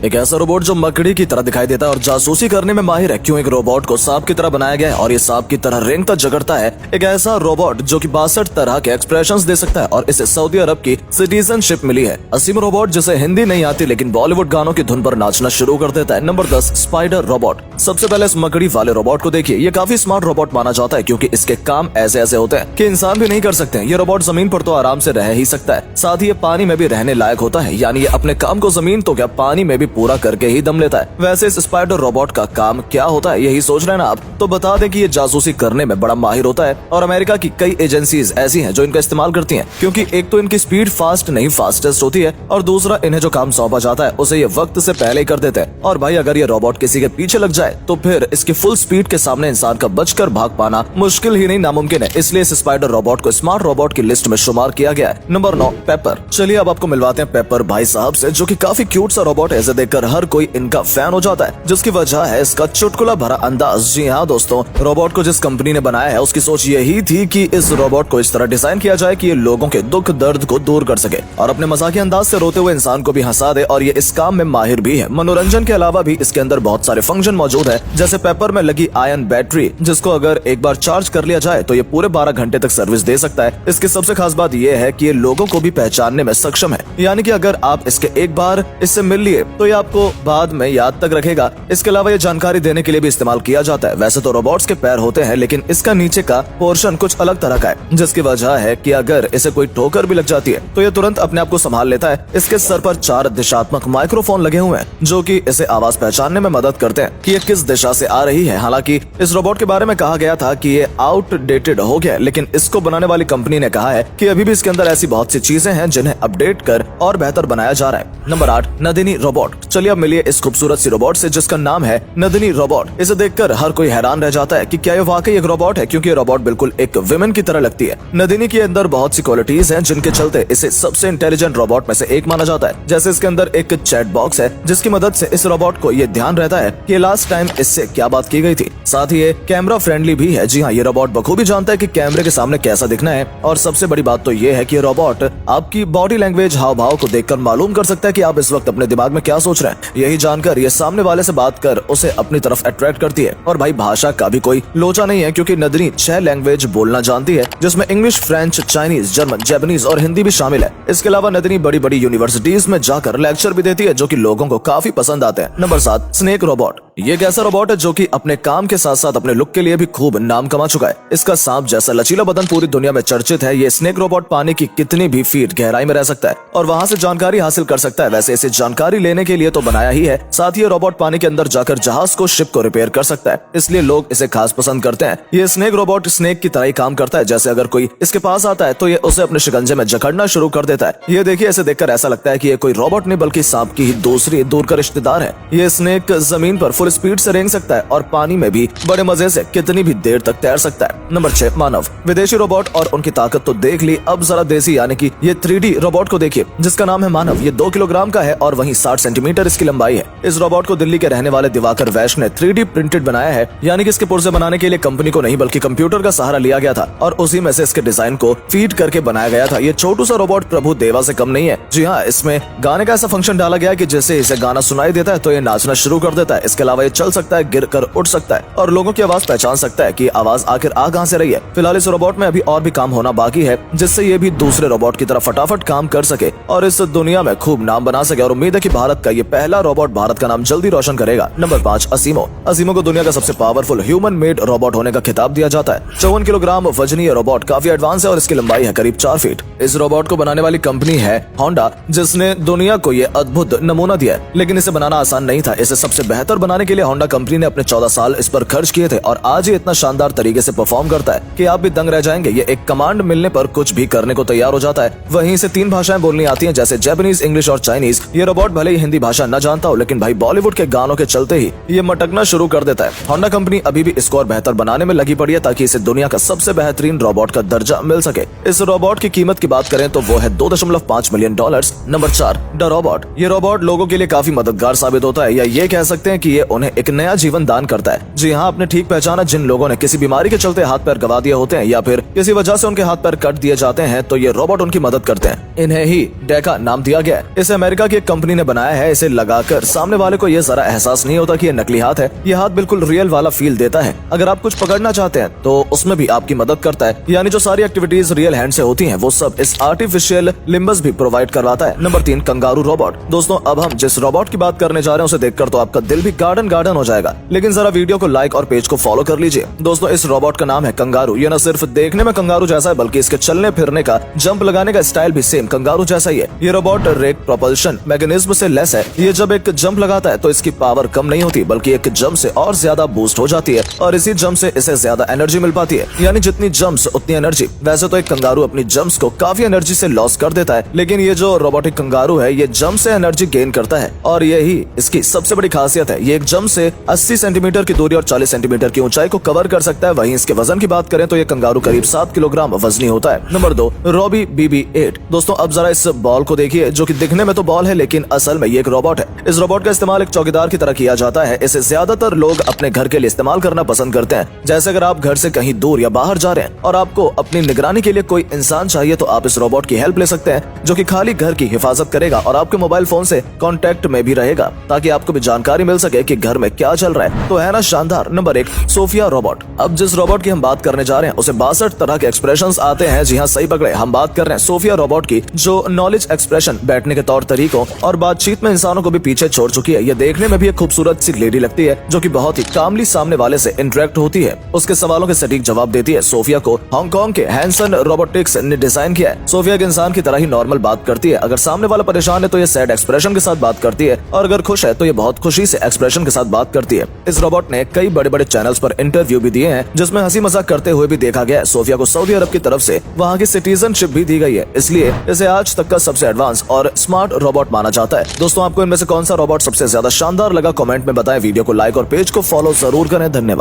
एक ऐसा रोबोट जो मकड़ी की तरह दिखाई देता है और जासूसी करने में माहिर है। क्यों एक रोबोट को सांप की तरह बनाया गया है और ये सांप की तरह रेंगता झगड़ता है। एक ऐसा रोबोट जो कि 62 तरह के एक्सप्रेशंस दे सकता है और इसे सऊदी अरब की सिटीजनशिप मिली है। असीम रोबोट जिसे हिंदी नहीं आती लेकिन बॉलीवुड गानों की धुन पर नाचना शुरू कर देता है। Number 10 spider robot. सबसे पहले इस मकड़ी वाले रोबोट को देखिए। ये काफी स्मार्ट रोबोट माना जाता है क्योंकि इसके काम ऐसे ऐसे होते हैं कि इंसान भी नहीं कर सकते हैं। ये रोबोट जमीन पर तो आराम से रह ही सकता है, साथ ही ये पानी में भी रहने लायक होता है, यानी ये अपने काम को जमीन तो क्या पानी में भी पूरा करके ही दम लेता है। वैसे इस स्पाइडर रोबोट का काम क्या होता है यही सोच रहे हैं ना आप, तो बता दें कि ये जासूसी करने में बड़ा माहिर होता है और अमेरिका की कई एजेंसीज ऐसी हैं जो इनका इस्तेमाल करती हैं, क्योंकि एक तो इनकी स्पीड फास्ट नहीं फास्टेस्ट होती है और दूसरा इन्हें जो काम सौंपा जाता है उसे ये वक्त से पहले ही कर देते हैं। और भाई अगर ये रोबोट किसी के पीछे लग जाए तो फिर इसकी फुल स्पीड के सामने इंसान का बचकर भाग पाना मुश्किल ही नहीं नामुमकिन है। इसलिए इस स्पाइडर रोबोट को स्मार्ट रोबोट की लिस्ट में शुमार किया गया है। Number 9 paper. चलिए अब आपको मिलवाते हैं पेपर भाई साहब से, जो कि काफी क्यूट सा रोबोट है। इसे देखकर हर कोई इनका फैन हो जाता है, जिसकी वजह है इसका चुटकुला भरा अंदाज। जी हाँ दोस्तों, रोबोट को जिस कंपनी ने बनाया है उसकी सोच यही थी कि इस रोबोट को इस तरह डिजाइन किया जाए कि ये लोगों के दुख दर्द को दूर कर सके और अपने मजाकिया अंदाज से रोते हुए इंसान को भी हंसा दे। और ये इस काम में माहिर भी है। मनोरंजन के अलावा भी इसके अंदर बहुत सारे फंक्शन मौजूद है, जैसे पेपर में लगी आयन बैटरी, जिसको अगर एक बार चार्ज कर लिया जाए तो ये पूरे 12 घंटे तक सर्विस दे सकता है। इसकी सबसे खास बात ये है कि ये लोगों को भी पहचानने में सक्षम है, यानी कि अगर आप इसके एक बार इससे मिल लिए तो ये आपको बाद में याद तक रखेगा। इसके अलावा ये जानकारी देने के लिए भी इस्तेमाल किया जाता है। वैसे तो रोबोट्स के पैर होते हैं लेकिन इसका नीचे का पोर्शन कुछ अलग तरह का है, जिसकी वजह है कि अगर इसे कोई ठोकर भी लग जाती है तो ये तुरंत अपने आप को संभाल लेता है। इसके सर पर 4 दिशात्मक माइक्रोफोन लगे हुए हैं जो कि इसे आवाज पहचानने में मदद करते हैं कि ये किस दिशा से आ रही है। हालांकि इस रोबोट के बारे में कहा गया था कि ये आउटडेटेड हो गया, लेकिन इसको बनाने वाली कंपनी ने कहा है कि अभी भी इसके अंदर ऐसी बहुत सी चीजें हैं जिन्हें अपडेट कर और बेहतर बनाया जा रहा है। Number 8 Nandini robot. चलिए अब मिलिए इस खूबसूरत सी रोबोट से जिसका नाम है नंदिनी रोबोट। इसे देखकर हर कोई हैरान रह जाता है कि क्या ये वाकई एक रोबोट है, क्योंकि ये रोबोट बिल्कुल एक विमेन की तरह लगती है। नंदिनी के अंदर बहुत सी क्वालिटीज हैं जिनके चलते इसे सबसे इंटेलिजेंट रोबोट में से एक माना जाता है। जैसे इसके अंदर एक चैट बॉक्स है जिसकी मदद से इस रोबोट को ये ध्यान रहता है कि लास्ट टाइम इससे क्या बात की गई थी। साथ ही ये कैमरा फ्रेंडली भी है। जी हाँ, ये रोबोट बखूबी जानता है कि कैमरे के सामने कैसा दिखना है। और सबसे बड़ी बात तो ये है कि ये रोबोट आपकी बॉडी लैंग्वेज हाव भाव को देखकर मालूम कर सकता है कि आप इस वक्त अपने दिमाग में क्या सोच रहे हैं। यही जानकर ये सामने वाले से बात कर उसे अपनी तरफ अट्रैक्ट करती है। और भाई भाषा का भी कोई लोचा नहीं है, क्योंकि नंदिनी 6 लैंग्वेज बोलना जानती है, जिसमें English, French, Chinese, German, Japanese और हिंदी भी शामिल है। इसके अलावा नंदिनी बड़ी बड़ी यूनिवर्सिटीज में जाकर लेक्चर भी देती है, जो कि लोगों को काफी पसंद आते हैं। Number 7 snake robot. ये एक ऐसा रोबोट है जो कि अपने काम के साथ साथ अपने लुक के लिए भी खूब नाम कमा चुका है। इसका सांप जैसा लचीला बदन पूरी दुनिया में चर्चित है। ये स्नेक रोबोट पानी की कितनी भी फीट गहराई में रह सकता है और वहां से जानकारी हासिल कर सकता है। वैसे इसे जानकारी लेने के लिए तो बनाया ही है, साथ ही ये रोबोट पानी के अंदर जाकर जहाज को, शिप को रिपेयर कर सकता है, इसलिए लोग इसे खास पसंद करते हैं। ये स्नेक रोबोट स्नेक की तरह ही काम करता है। जैसे अगर कोई इसके पास आता है तो ये उसे अपने शिकंजे में जकड़ना शुरू कर देता है। ये देखिए, इसे देखकर ऐसा लगता है कि ये कोई रोबोट नहीं बल्कि सांप की ही दूसरी दूर का रिश्तेदार है। ये स्नेक जमीन पर फुल स्पीड से रेंग सकता है और पानी में भी बड़े मजे से कितनी भी देर तक तैर सकता है। नंबर 6 मानव। विदेशी रोबोट और उनकी ताकत तो देख ली, अब जरा देसी यानी कि ये 3D रोबोट को देखिए जिसका नाम है मानव। ये 2 किलोग्राम का है और वहीं 60 सेंटीमीटर इसकी लंबाई है। इस रोबोट को दिल्ली के रहने वाले दिवाकर वैश्य ने 3D प्रिंटेड बनाया है, यानी कि इसके पुर्जे बनाने के लिए कंपनी को नहीं बल्कि कंप्यूटर का सहारा लिया गया था और उसी में से इसके डिजाइन को फीड करके बनाया गया था। ये छोटू सा रोबोट प्रभु देवा से कम नहीं है। जी हाँ, इसमें गाने का ऐसा फंक्शन डाला गया है कि जैसे इसे गाना सुनाई देता है तो ये नाचना शुरू कर देता है। इसके अलावा ये चल सकता है, गिर कर उठ सकता है और लोगों की आवाज पहचान सकता है कि आवाज आखिर आ कहां से रही है। फिलहाल इस रोबोट में अभी और भी काम होना बाकी है, जिससे ये भी दूसरे रोबोट की तरह फटाफट काम कर सके और इस दुनिया में खूब नाम बना सके। और उम्मीद है कि भारत का ये पहला रोबोट भारत का नाम जल्दी रोशन करेगा। नंबर 5 असीमो। असीमो को दुनिया का सबसे पावरफुल ह्यूमन मेड रोबोट होने का खिताब दिया जाता है। 54 किलोग्राम वजनीय रोबोट काफी एडवांस है और इसकी लंबाई है करीब 4 फीट। इस रोबोट को बनाने वाली कंपनी है होंडा, जिसने दुनिया को ये अद्भुत नमूना दिया है। लेकिन इसे बनाना आसान नहीं था। इसे सबसे बेहतर बनाने के लिए होंडा कंपनी ने अपने 14 साल इस पर खर्च किए थे और आज ये इतना शानदार तरीके से परफॉर्म करता है कि आप भी दंग रह जाएंगे। ये एक कमांड मिलने पर कुछ भी करने को तैयार हो जाता है। वहीं से 3 भाषाएं बोलनी आती हैं, जैसे जापानीज, इंग्लिश और चाइनीज। ये रोबोट भले ही हिंदी भाषा न जानता हो, लेकिन भाई बॉलीवुड के गानों के चलते ही ये मटकना शुरू कर देता है। होंडा कंपनी अभी भी इसको और बेहतर बनाने में लगी पड़ी है ताकि इसे दुनिया का सबसे बेहतरीन रोबोट का दर्जा मिल सके। इस रोबोट की कीमत की बात करें तो वो है $2.5 मिलियन। Number 4 the robot. ये रोबोट लोगों के लिए काफी मददगार साबित होता है, या ये कह सकते हैं कि ये उन्हें एक नया जीवन दान करता है। जी हाँ, आपने ठीक पहचाना, जिन लोगों ने किसी बीमारी के चलते हाथ पैर गवा दिए होते हैं या फिर किसी वजह से उनके हाथ पैर कट दिए जाते हैं, तो ये रोबोट उनकी मदद करते हैं। इन्हें ही डेका नाम दिया गया है। इसे अमेरिका की एक कंपनी ने बनाया है। इसे लगाकर सामने वाले को ये जरा एहसास नहीं होता कि ये नकली हाथ है। ये हाथ बिल्कुल रियल वाला फील देता है। अगर आप कुछ पकड़ना चाहते हैं तो उसमें भी आपकी मदद करता है। यानी जो सारी एक्टिविटीज रियल हैंड से होती हैं वो सब इस आर्टिफिशियल लिम्बस भी प्रोवाइड करवाता है। Number 3, kangaroo robot. दोस्तों, अब हम जिस रोबोट की बात करने जा रहे हैं उसे देखकर तो आपका दिल भी गार्डन हो जाएगा, लेकिन जरा वीडियो को लाइक और पेज को फॉलो कर लीजिए। दोस्तों, इस रोबोट का नाम है कंगारू। ये न सिर्फ देखने में कंगारू जैसा है बल्कि इसके चलने फिरने का, जंप लगाने का स्टाइल भी सेम कंगारू जैसा ही है। ये रोबोट रेक प्रोपल्शन मैकेनिज्म से लेस है। ये जब एक जंप लगाता है तो इसकी पावर कम नहीं होती बल्कि एक जंप से और ज्यादा बूस्ट हो जाती है और इसी जंप से इसे ज्यादा एनर्जी मिल पाती है। यानी जितनी जंप्स उतनी एनर्जी। वैसे तो एक कंगारू अपनी जंप्स को काफी एनर्जी से लॉस कर देता है, लेकिन ये जो रोबोटिक कंगारू है ये जंप से एनर्जी गेन करता है और यही इसकी सबसे बड़ी खासियत है। ये एक जंप से 80 सेंटीमीटर की दूरी और 40 सेंटीमीटर की ऊंचाई को कवर कर सकता है। वहीं इसके वजन की बात करें तो ये कंगारू करीब 7 किलोग्राम वजनी होता है। Number 2, Robbie BB-8। दोस्तों, अब जरा इस बॉल को देखिए, जो कि दिखने में तो बॉल है लेकिन असल में ये एक रोबोट है। इस रोबोट का इस्तेमाल एक चौकीदार की तरह किया जाता है। इसे ज्यादातर लोग अपने घर के लिए इस्तेमाल करना पसंद करते हैं। जैसे अगर आप घर से कहीं दूर या बाहर जा रहे हैं और आपको अपनी निगरानी के लिए कोई इंसान चाहिए तो आप इस रोबोट की हेल्प ले सकते हैं, जो कि खाली घर की हिफाजत करेगा और आपके मोबाइल फोन से कांटेक्ट में भी रहेगा ताकि आपको भी जानकारी मिल सके कि घर में क्या चल रहा है। तो है ना शानदार। Number 1, Sophia robot. अब जिस रोबोट की हम बात करने जा रहे हैं उसे 62 तरह के एक्सप्रेशंस आते हैं। जी हाँ, सही पकड़े, हम बात कर रहे हैं सोफिया रोबोट की, जो नॉलेज एक्सप्रेशन, बैठने के तौर तरीकों और बातचीत में इंसानों को भी पीछे छोड़ चुकी है। ये देखने में भी एक खूबसूरत सी लेडी लगती है जो कि बहुत ही कामली सामने वाले से इंटरेक्ट होती है। उसके सवालों के सटीक जवाब देती है। सोफिया को हांगकांग के हैंसन रोबोटिक्स ने डिजाइन किया है। सोफिया एक इंसान की तरह ही नॉर्मल बात करती है। अगर सामने वाला परेशान है तो ये सैड एक्सप्रेशन के साथ बात करती है और अगर खुश है तो ये बहुत खुशी से एक्सप्रेशन के साथ बात करती है। इस रोबोट ने कई बड़े बड़े चैनल्स पर इंटरव्यू भी दिए हैं जिसमें हंसी मजाक करते हुए भी देखा गया है। सोफिया को सऊदी अरब की तरफ से वहाँ की सिटीजनशिप भी दी गई है, इसलिए इसे आज तक का सबसे एडवांस और स्मार्ट रोबोट माना जाता है। दोस्तों, आपको इनमें से कौन सा रोबोट सबसे ज्यादा शानदार लगा, कमेंट में बताएं। वीडियो को लाइक और पेज को फॉलो जरूर करें। धन्यवाद।